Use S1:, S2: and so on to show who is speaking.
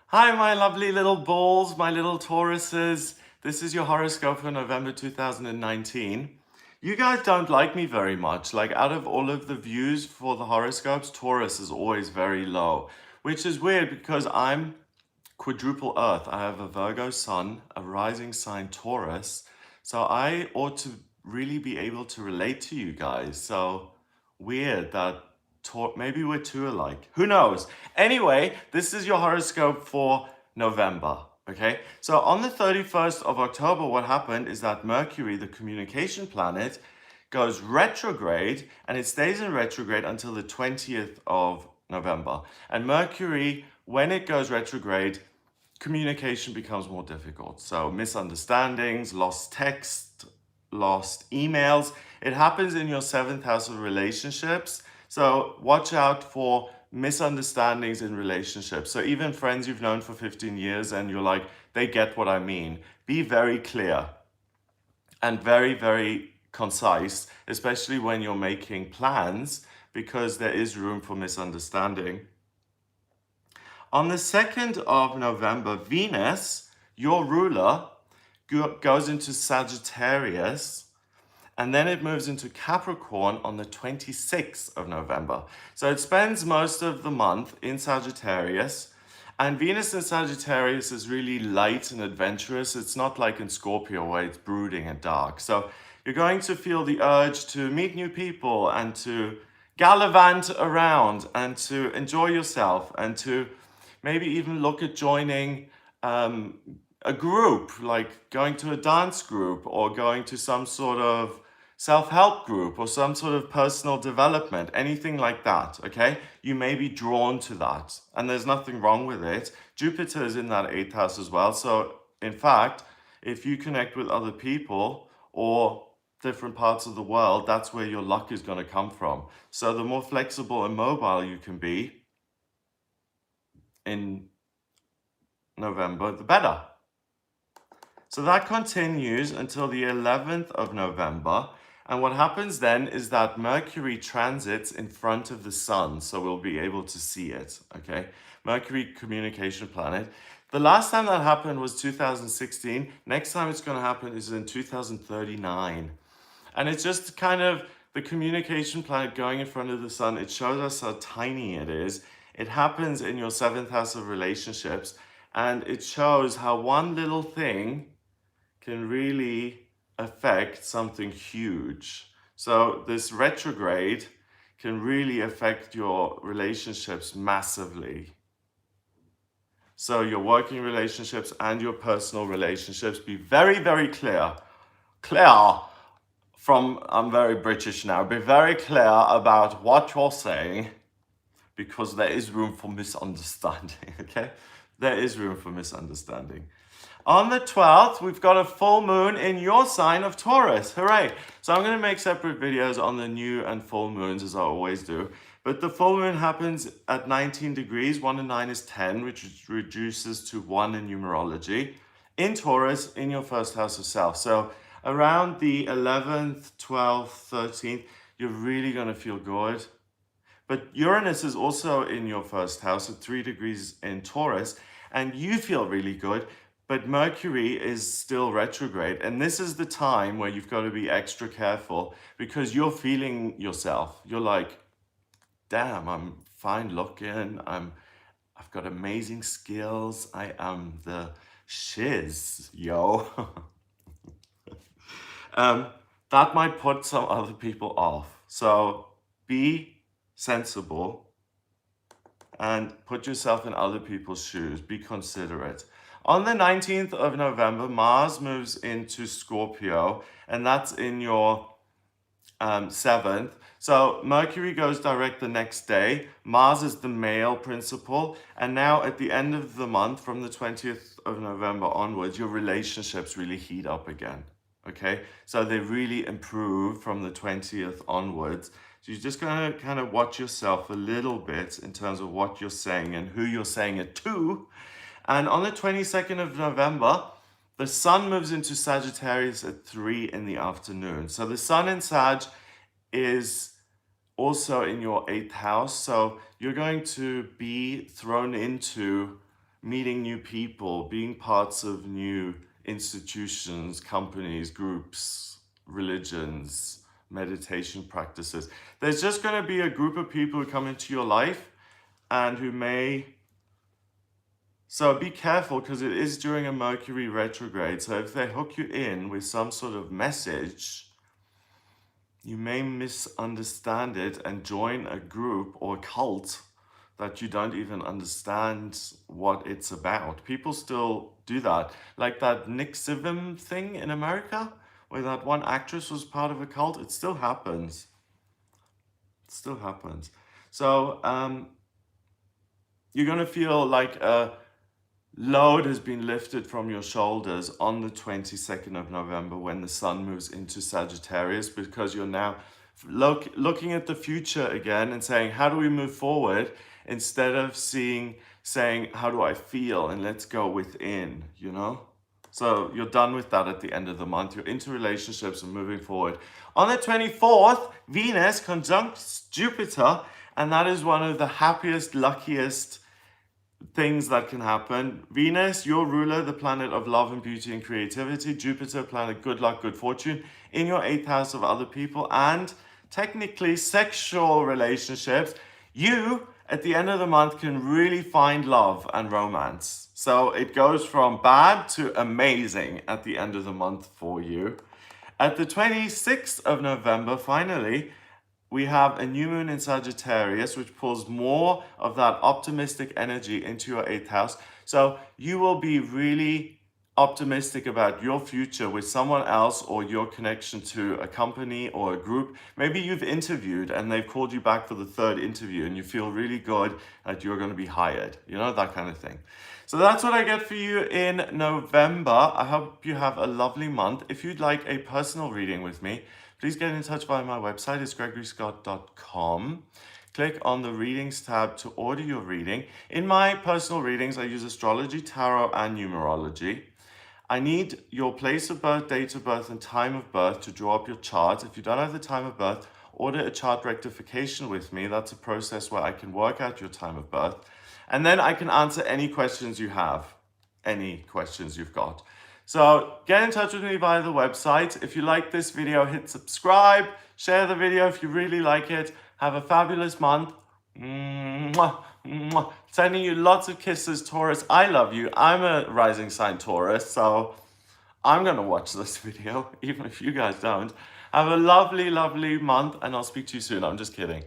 S1: Hi, my lovely little balls, my little Tauruses. This is your horoscope for November 2019. You guys don't like me very much. Like, out of all of the views for the horoscopes, Taurus is always very low, which is weird because I'm quadruple Earth. I have a Virgo Sun, a rising sign Taurus. So I ought to really be able to relate to you guys. So weird that maybe we're too alike. Who knows? Anyway, this is your horoscope for November. Okay, so on the 31st of October, what happened is that Mercury, the communication planet, goes retrograde and it stays in retrograde until the 20th of November. And Mercury, when it goes retrograde, communication becomes more difficult. So misunderstandings, lost text, lost emails. It happens in your seventh house of relationships. So watch out for misunderstandings in relationships. So even friends you've known for 15 years and you're like, they get what I mean. Be very clear and very, very concise, especially when you're making plans, because there is room for misunderstanding. On the 2nd of November, Venus, your ruler, goes into Sagittarius, and then it moves into Capricorn on the 26th of November. So it spends most of the month in Sagittarius, and Venus in Sagittarius is really light and adventurous. It's not like in Scorpio where it's brooding and dark. So you're going to feel the urge to meet new people and to gallivant around and to enjoy yourself and to maybe even look at joining a group, like going to a dance group or going to some sort of self-help group or some sort of personal development, anything like that, okay? You may be drawn to that, and there's nothing wrong with it. Jupiter is in that 8th house as well, so in fact, if you connect with other people or different parts of the world, that's where your luck is going to come from. So the more flexible and mobile you can be in November, the better. So that continues until the 11th of November. And what happens then is that Mercury transits in front of the sun, so we'll be able to see it, okay? Mercury, communication planet. The last time that happened was 2016. Next time it's going to happen is in 2039. And it's just kind of the communication planet going in front of the sun. It shows us how tiny it is. It happens in your 7th house of relationships. And it shows how one little thing can really affect something huge. So this retrograde can really affect your relationships massively. So your working relationships and your personal relationships, be very, very clear. I'm very British now, be very clear about what you're saying, because there is room for misunderstanding, okay? There is room for misunderstanding. On the 12th, we've got a full moon in your sign of Taurus. Hooray! So I'm going to make separate videos on the new and full moons, as I always do. But the full moon happens at 19 degrees. 1 and 9 is 10, which reduces to 1 in numerology. In Taurus, in your first house of self. So around the 11th, 12th, 13th, you're really going to feel good. But Uranus is also in your first house at 3 degrees in Taurus, and you feel really good. But Mercury is still retrograde, and this is the time where you've got to be extra careful because you're feeling yourself. You're like, damn, I'm fine looking. I've got amazing skills. I am the shiz, yo. That might put some other people off. So be sensible and put yourself in other people's shoes. Be considerate. On the 19th of November, Mars moves into Scorpio, and that's in your 7th. So Mercury goes direct the next day. Mars is the male principle. And now at the end of the month, from the 20th of November onwards, your relationships really heat up again. Okay, so they really improve from the 20th onwards. So you're just going to kind of watch yourself a little bit in terms of what you're saying and who you're saying it to. And on the 22nd of November, the sun moves into Sagittarius at 3 in the afternoon. So the sun in Sag is also in your 8th house. So you're going to be thrown into meeting new people, being parts of new institutions, companies, groups, religions, meditation practices. There's just going to be a group of people who come into your life and who may... So be careful, because it is during a Mercury retrograde. So if they hook you in with some sort of message, you may misunderstand it and join a group or cult that you don't even understand what it's about. People still do that. Like that Nick Sivim thing in America, where that one actress was part of a cult. It still happens. It still happens. So you're going to feel like a load has been lifted from your shoulders on the 22nd of November when the sun moves into Sagittarius, because you're now looking at the future again and saying, how do we move forward? Instead of saying, how do I feel? And let's go within, you know? So you're done with that at the end of the month. You're into relationships and moving forward. On the 24th, Venus conjuncts Jupiter, and that is one of the happiest, luckiest things that can happen. Venus, your ruler, the planet of love and beauty and creativity. Jupiter, planet good luck, good fortune, in your 8th house of other people, and technically sexual relationships. You, at the end of the month, can really find love and romance. So it goes from bad to amazing at the end of the month for you. At the 26th of November, finally, we have a new moon in Sagittarius, which pulls more of that optimistic energy into your 8th house. So you will be really optimistic about your future with someone else, or your connection to a company or a group. Maybe you've interviewed and they've called you back for the 3rd interview and you feel really good that you're going to be hired, you know, that kind of thing. So that's what I get for you in November. I hope you have a lovely month. If you'd like a personal reading with me, please get in touch via my website. It's gregoryscott.com. Click on the readings tab to order your reading. In my personal readings, I use astrology, tarot, and numerology. I need your place of birth, date of birth, and time of birth to draw up your chart. If you don't have the time of birth, order a chart rectification with me. That's a process where I can work out your time of birth. And then I can answer any questions you have, any questions you've got. So get in touch with me via the website. If you like this video, hit subscribe, share the video if you really like it. Have a fabulous month. Mwah, mwah. Sending you lots of kisses, Taurus. I love you. I'm a rising sign Taurus, so I'm going to watch this video, even if you guys don't. Have a lovely, lovely month, and I'll speak to you soon. I'm just kidding.